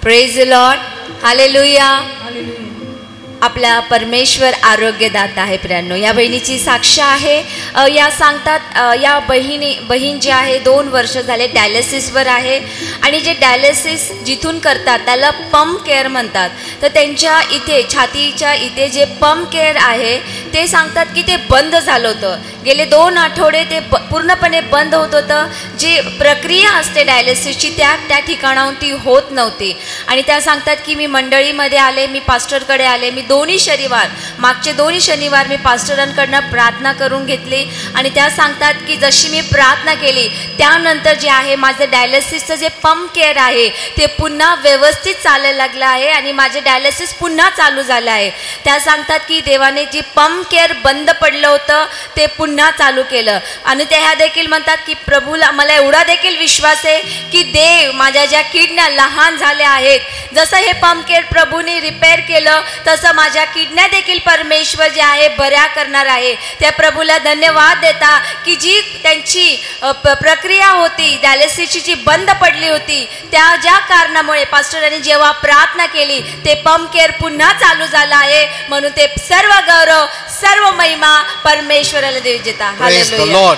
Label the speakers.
Speaker 1: Praise the Lord, hallelujah. आपला परमेश्वर आरोग्यदाता आहे प्रियांनो. या बहिणीची साक्ष आहे. या सांगतात या बहीण जी आहे 2 वर्ष झाले डायलिसिसवर आहे आणि जे डायलिसिस जिथून करतात त्याला पंप केअर म्हणतात. तर त्यांच्या इथे छातीच्या इथे जे पंप केअर आहे ते सांगतात की ते बंद झालं होतं. गेले 2 आठवडे ते पूर्णपणे बंद होत होतं. जी प्रक्रिया असते डायलिसिसची त्या ठिकाणाहून ती होत नव्हती. आणि त्या सांगतात की मी मंडळीमध्ये आले, मी पास्टरकडे आले, मी मागचे दोन्ही शनिवार मी पास्टरांकडनं प्रार्थना करून घेतली. आणि त्या सांगतात की जशी मी प्रार्थना केली त्यानंतर जे आहे माझं डायलिसिसचं जे पंप केअर आहे ते पुन्हा व्यवस्थित चालायला लागलं आहे आणि माझे डायलिसिस पुन्हा चालू झालं आहे. त्या सांगतात की देवाने जी पंप केअर बंद पडलं होतं ते पुन्हा चालू केलं. आणि त्या ह्या देखील म्हणतात की प्रभूला मला एवढा देखील विश्वास आहे की देव माझ्या ज्या किडन्या लहान झाल्या आहेत, जसं हे पंप केअर प्रभूने रिपेअर केलं तसं माझ्या किडन्या देखील परमेश्वर जे आहे बऱ्या करणार आहे. त्या प्रभूला धन्यवाद देता की जी त्यांची प्रक्रिया होती डायलिसिसची जी बंद पडली होती त्या ज्या कारणामुळे पास्टरांनी जेव्हा प्रार्थना केली ते पंप केअर पुन्हा चालू झाला आहे. म्हणून ते सर्व गौरव सर्व महिमा परमेश्वराला देऊ देता. हालेलुया.